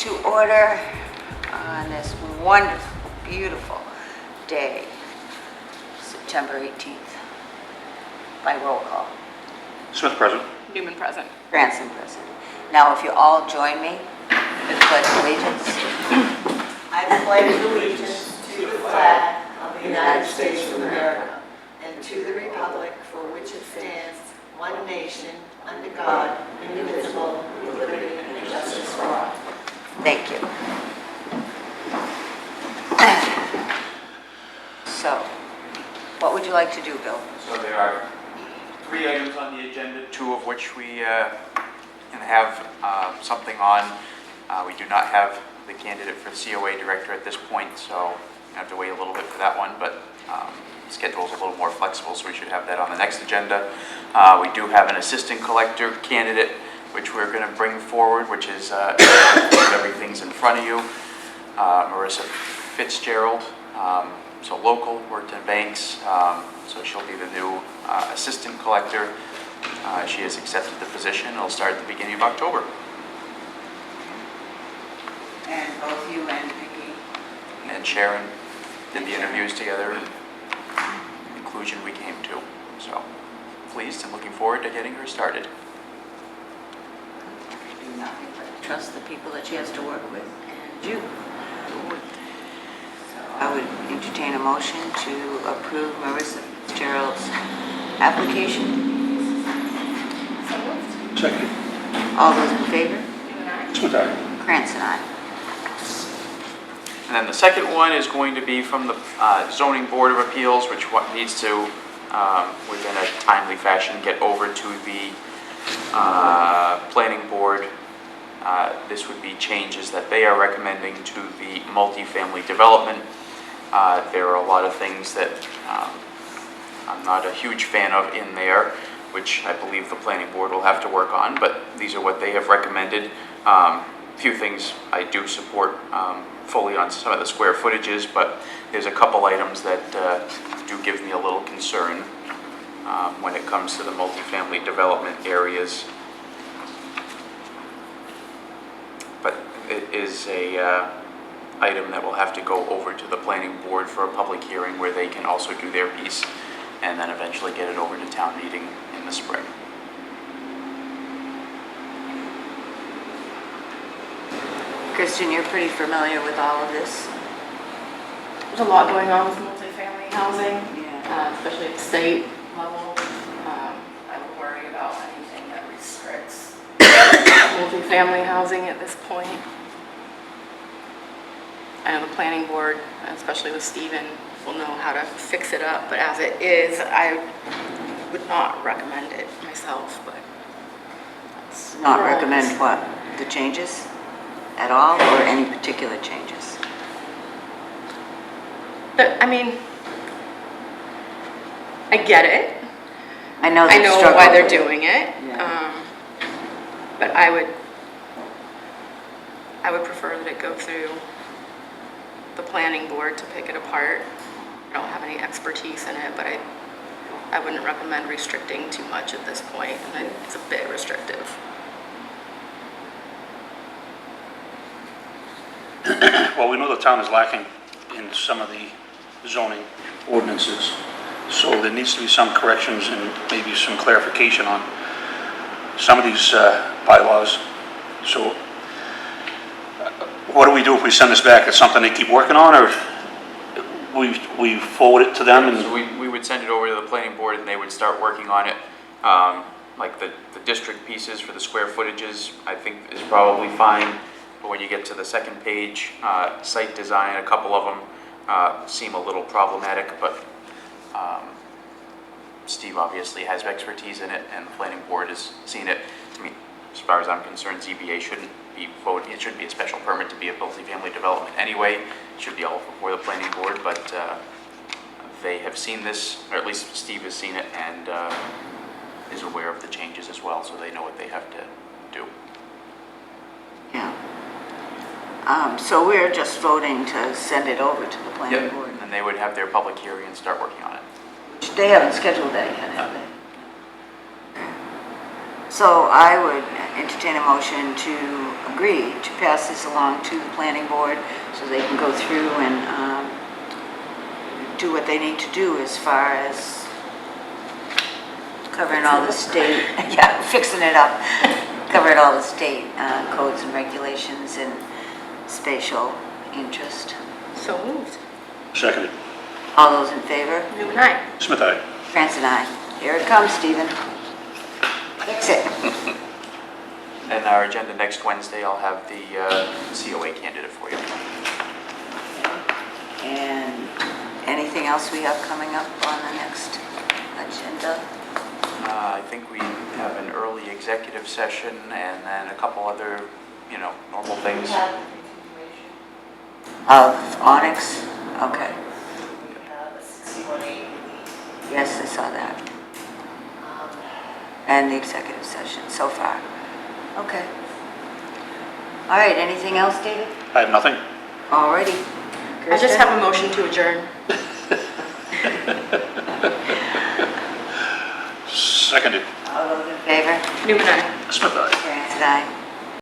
to order on this wonderful, beautiful day, September 18th, by roll call. Smith present. Newman present. Branson present. Now, if you all join me with the Pledge of Allegiance. I pledge allegiance to the flag of the United States of America and to the republic for which it stands, one nation, under God, indivisible, with liberty and justice for all. Thank you. So, what would you like to do, Bill? So there are 3 items on the agenda, 2 of which we can have something on. We do not have the candidate for the COA director at this point, so we have to wait a little bit for that one, but the schedule is a little more flexible, so we should have that on the next agenda. We do have an assistant collector candidate, which we're going to bring forward, which is everything's in front of you. Marissa Fitzgerald, so local, worked in banks, so she'll be the new assistant collector. She has accepted the position. It'll start at the beginning of October. And both you and Vicki. And Sharon did the interviews together, and the conclusion we came to. So pleased and looking forward to getting her started. Do nothing but trust the people that she has to work with, and you. So I would entertain a motion to approve Marissa Fitzgerald's application. Second. All those in favor? Newman, aye. Smith, aye. Cranston, aye. And then the second one is going to be from the Zoning Board of Appeals, which needs to, within a timely fashion, get over to the Planning Board. This would be changes that they are recommending to the multifamily development. There are a lot of things that I'm not a huge fan of in there, which I believe the Planning Board will have to work on, but these are what they have recommended. Few things I do support fully on some of the square footages, but there's a couple items that do give me a little concern when it comes to the multifamily development areas. But it is a item that will have to go over to the Planning Board for a public hearing where they can also do their piece and then eventually get it over to town meeting in the spring. Kristen, you're pretty familiar with all of this. There's a lot going on with multifamily housing, Yeah. especially at the state level. I would worry about anything that restricts multifamily housing at this point. I know the planning board, especially with Stephen, will know how to fix it up, but as it is, I would not recommend it myself, but that's Not where I recommend was. what? The changes at all, or any particular changes? But, I mean, I get it. I know I they've know struggled why they're with it. doing it, Yeah. but I would prefer that it go through the planning board to pick it apart. I don't have any expertise in it, but I wouldn't recommend restricting too much at this point, and it's a bit restrictive. Well, we know the town is lacking in some of the zoning ordinances, so there needs to be some corrections and maybe some clarification on some of these bylaws. So what do we do if we send this back? It's something they keep working on, or we forward it to them? And So we would send it over to the Planning Board and they would start working on it. Like the district pieces for the square footages, I think is probably fine. But when you get to the second page, site design, a couple of them seem a little problematic, but Steve obviously has expertise in it and the Planning Board has seen it. I mean, as far as I'm concerned, ZBA shouldn't be voting. It should be a special permit to be a multifamily development anyway. It should be all before the Planning Board, but they have seen this, or at least Steve has seen it and is aware of the changes as well, so they know what they have to do. Yeah. So we're just voting to send it over to the planning board. And they would have their public hearing and start working on it. They haven't scheduled that yet, have they? So I would entertain a motion to agree to pass this along to the planning board so they can go through and do what they need to do as far as covering all the state, yeah, fixing it up, covering all the state codes and regulations and spatial interest. So moved. Seconded. All those in favor? Newman, aye. Smith, aye. France and I. Here it comes, Stephen. Fix it. And our agenda next Wednesday, I'll have the COA candidate for you. And anything else we have coming up on the next agenda? I think we have an early executive session and then a couple other, normal things. We have a continuation. Of Onyx? Okay. We have a 61A. Yes, I saw that. Um, And the executive session so far. Okay. All right, anything else, David? I have nothing. All righty. I just have a motion to adjourn. Seconded. All those in favor? Newman, aye. Smith, aye. France and I.